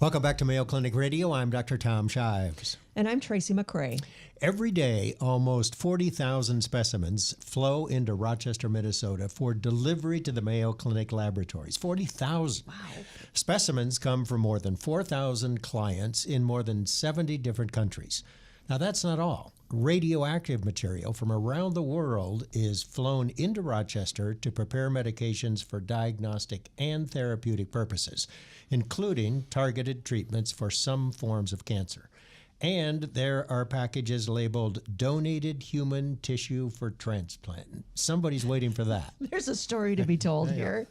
Welcome back to Mayo Clinic Radio. I'm Dr. Tom Shives. And I'm Tracy McCrae. Every day, almost 40,000 specimens flow into Rochester, Minnesota for delivery to the Mayo Clinic Laboratories. 40,000. Wow. Specimens come from more than 4,000 clients in more than 70 different countries. Now, that's not all. Radioactive material from around the world is flown into Rochester to prepare medications for diagnostic and therapeutic purposes, including targeted treatments for some forms of cancer. And there are packages labeled donated human tissue for transplant. Somebody's waiting for that. There's a story to be told here.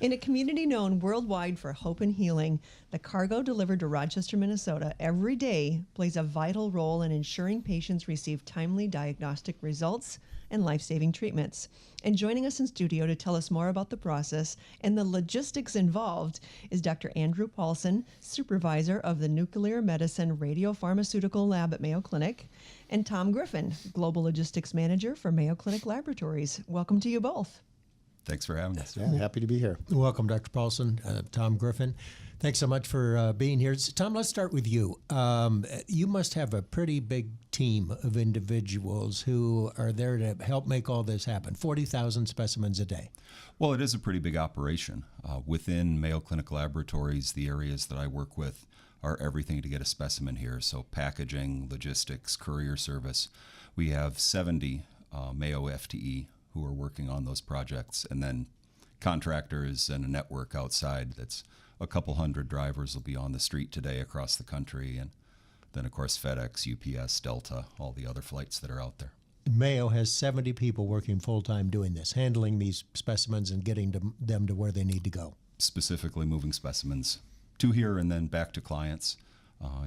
In a community known worldwide for hope and healing, the cargo delivered to Rochester, Minnesota every day plays a vital role in ensuring patients receive timely diagnostic results and life-saving treatments. And joining us in studio to tell us more about the process and the logistics involved is Dr. Andrew Paulsen, supervisor of the Nuclear Medicine Radiopharmaceutical Lab at Mayo Clinic, and Tom Griffin, global logistics manager for Mayo Clinic Laboratories. Welcome to you both. Thanks for having us. Yeah, happy to be here. Welcome, Dr. Paulsen, Tom Griffin. Thanks so much for being here. Tom, let's start with you. You must have a pretty big team of individuals who are there to help make all this happen. 40,000 specimens a day. Well, it is a pretty big operation. Within Mayo Clinic Laboratories, the areas that I work with are everything to get a specimen here. So packaging, logistics, courier service. We have 70 Mayo FTE who are working on those projects, and then contractors and a network outside that's a couple hundred drivers will be on the street today across the country, and then, of course, FedEx, UPS, Delta, all the other flights that are out there. Mayo has 70 people working full-time doing this, handling these specimens and getting them to where they need to go. Specifically moving specimens to here and then back to clients.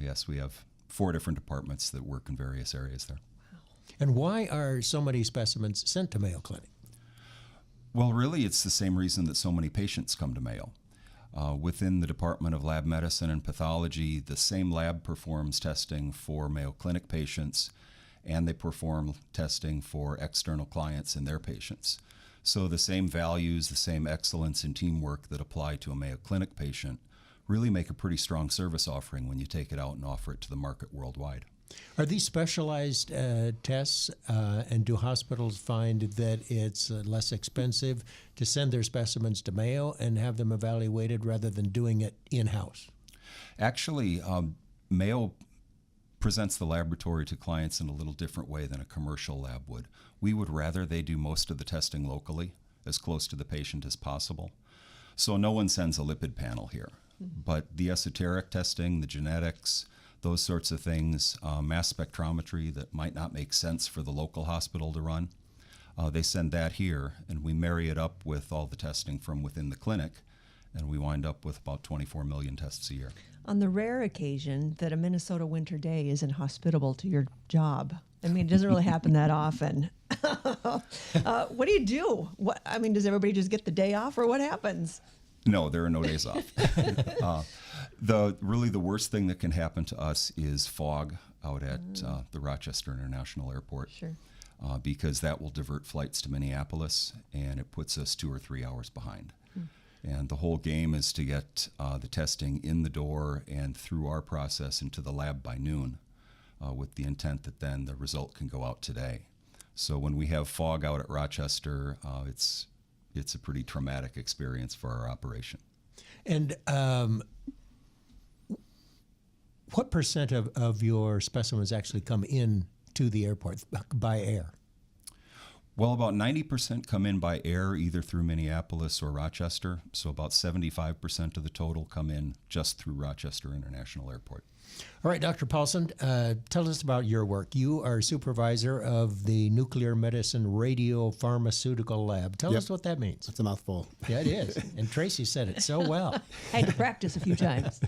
Yes, we have 4 different departments that work in various areas there. And why are so many specimens sent to Mayo Clinic? Well, really, it's the same reason that so many patients come to Mayo. Within the Department of Lab Medicine and Pathology, the same lab performs testing for Mayo Clinic patients, and they perform testing for external clients and their patients. So the same values, the same excellence and teamwork that apply to a Mayo Clinic patient really make a pretty strong service offering when you take it out and offer it to the market worldwide. Are these specialized tests, and do hospitals find that it's less expensive to send their specimens to Mayo and have them evaluated rather than doing it in-house? Actually, Mayo presents the laboratory to clients in a little different way than a commercial lab would. We would rather they do most of the testing locally, as close to the patient as possible. So no one sends a lipid panel here, but the esoteric testing, the genetics, those sorts of things, mass spectrometry that might not make sense for the local hospital to run, they send that here, and we marry it up with all the testing from within the clinic, and we wind up with about 24 million tests a year. On the rare occasion that a Minnesota winter day is inhospitable to your job, I mean, it doesn't really happen that often. What do you do? Does everybody just get the day off, or what happens? No, there are no days off. The worst thing that can happen to us is fog out at the Rochester International Airport. Sure. Because that will divert flights to Minneapolis, and it puts us 2 or 3 hours behind. And the whole game is to get the testing in the door and through our process into the lab by noon, with the intent that then the result can go out today. So when we have fog out at Rochester, it's a pretty traumatic experience for our operation. And what percent of your specimens actually come in to the airport by air? Well, about 90% come in by air, either through Minneapolis or Rochester. So about 75% of the total come in just through Rochester International Airport. All right, Dr. Paulsen, tell us about your work. You are supervisor of the Nuclear Medicine Radiopharmaceutical Lab. Tell us what that means. It's a mouthful. Yeah, it is. And Tracy said it so well. I had to practice a few times.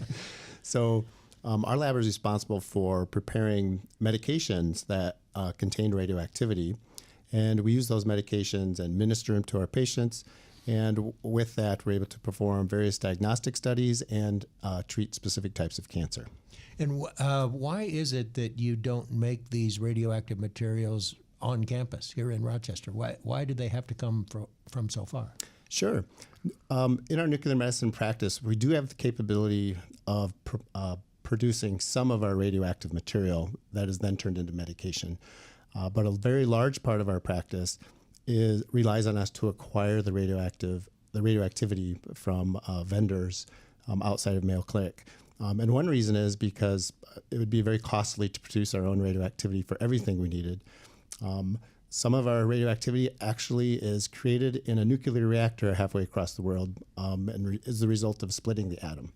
So our lab is responsible for preparing medications that contain radioactivity. And we use those medications and administer them to our patients. And with that, we're able to perform various diagnostic studies and treat specific types of cancer. And why is it that you don't make these radioactive materials on campus here in Rochester? Why do they have to come from so far? Sure. In our nuclear medicine practice, we do have the capability of producing some of our radioactive material that is then turned into medication. But a very large part of our practice relies on us to acquire the radioactivity from vendors outside of Mayo Clinic. And one reason is because it would be very costly to produce our own radioactivity for everything we needed. Some of our radioactivity actually is created in a nuclear reactor halfway across the world and is the result of splitting the atom.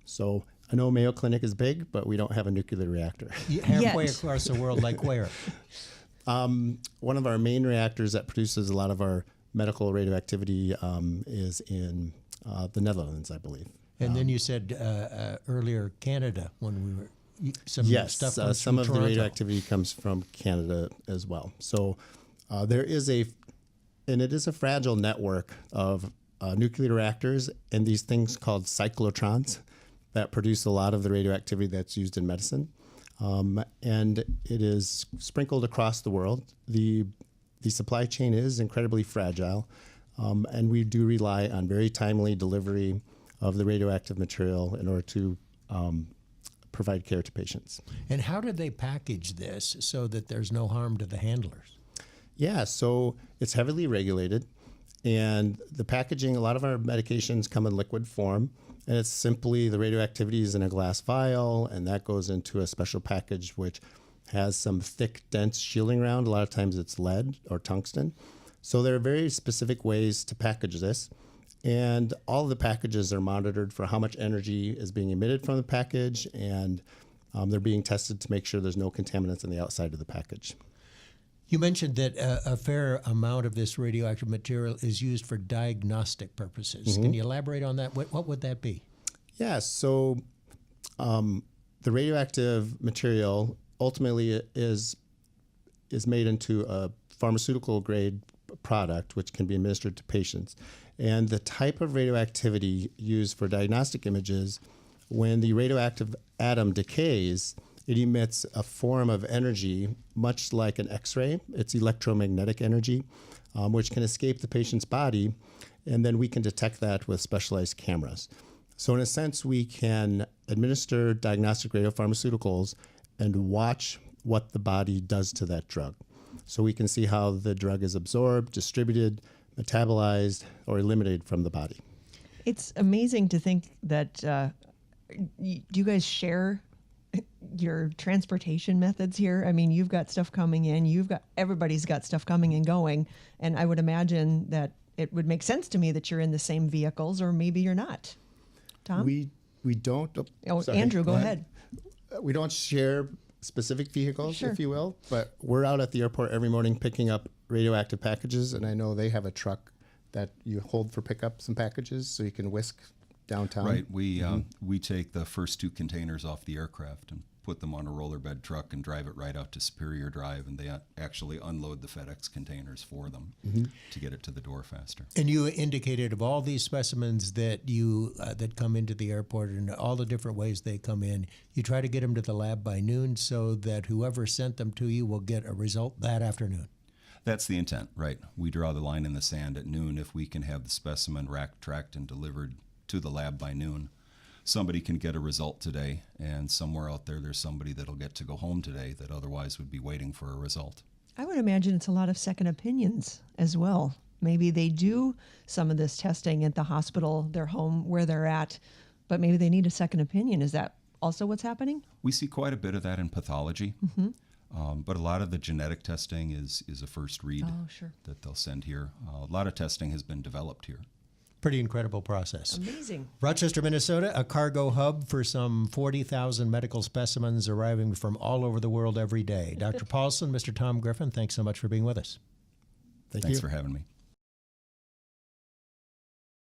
So I know Mayo Clinic is big, but we don't have a nuclear reactor. Halfway across the world, like where? One of our main reactors that produces a lot of our medical radioactivity is in the Netherlands, I believe. And then you said earlier Canada when we were some stuff comes some from of Toronto. the radioactivity comes from Canada as well. So there is it is a fragile network of nuclear reactors and these things called cyclotrons that produce a lot of the radioactivity that's used in medicine. And it is sprinkled across the world. The supply chain is incredibly fragile, and we do rely on very timely delivery of the radioactive material in order to provide care to patients. And how do they package this so that there's no harm to the handlers? Yeah, so it's heavily regulated, and the packaging, a lot of our medications come in liquid form, and it's simply the radioactivity is in a glass vial, and that goes into a special package which has some thick, dense shielding around. A lot of times it's lead or tungsten. So there are very specific ways to package this, and all of the packages are monitored for how much energy is being emitted from the package, and they're being tested to make sure there's no contaminants on the outside of the package. You mentioned that a fair amount of this radioactive material is used for diagnostic purposes. Mm-hmm. Can you elaborate on that? What would that be? Yeah, so the radioactive material ultimately is made into a pharmaceutical grade product which can be administered to patients. And the type of radioactivity used for diagnostic images, when the radioactive atom decays, it emits a form of energy much like an X-ray. It's electromagnetic energy, which can escape the patient's body, and then we can detect that with specialized cameras. So in a sense, we can administer diagnostic radiopharmaceuticals and watch what the body does to that drug. So we can see how the drug is absorbed, distributed, metabolized, or eliminated from the body. It's amazing to think that do you guys share your transportation methods here? I mean, you've got stuff coming in, everybody's got stuff coming and going, and I would imagine that it would make sense to me that you're in the same vehicles, or maybe you're not. Tom? We don't. Sorry, Andrew, go ahead. We don't share specific vehicles, Sure. if you will, but we're out at the airport every morning picking up radioactive packages, and I know they have a truck that you hold for pickup some packages so you can whisk downtown. Right. We take the first 2 containers off the aircraft and put them on a roller bed truck and drive it right out to Superior Drive, and they actually unload the FedEx containers for them to get it to the door faster. And you indicated of all these specimens that you that come into the airport and all the different ways they come in, you try to get them to the lab by noon so that whoever sent them to you will get a result that afternoon. That's the intent, right? We draw the line in the sand at noon. If we can have the specimen racked, tracked, and delivered to the lab by noon, somebody can get a result today, and somewhere out there's somebody that'll get to go home today that otherwise would be waiting for a result. I would imagine it's a lot of second opinions as well. Maybe they do some of this testing at the hospital, their home, where they're at, but maybe they need a second opinion. Is that also what's happening? We see quite a bit of that in pathology, but a lot of the genetic testing is a first read that they'll send here. A lot of testing has been developed here. Pretty incredible process. Amazing. Rochester, Minnesota, a cargo hub for some 40,000 medical specimens arriving from all over the world every day. Dr. Paulsen, Mr. Tom Griffin, thanks so much for being with us. Thanks for having me.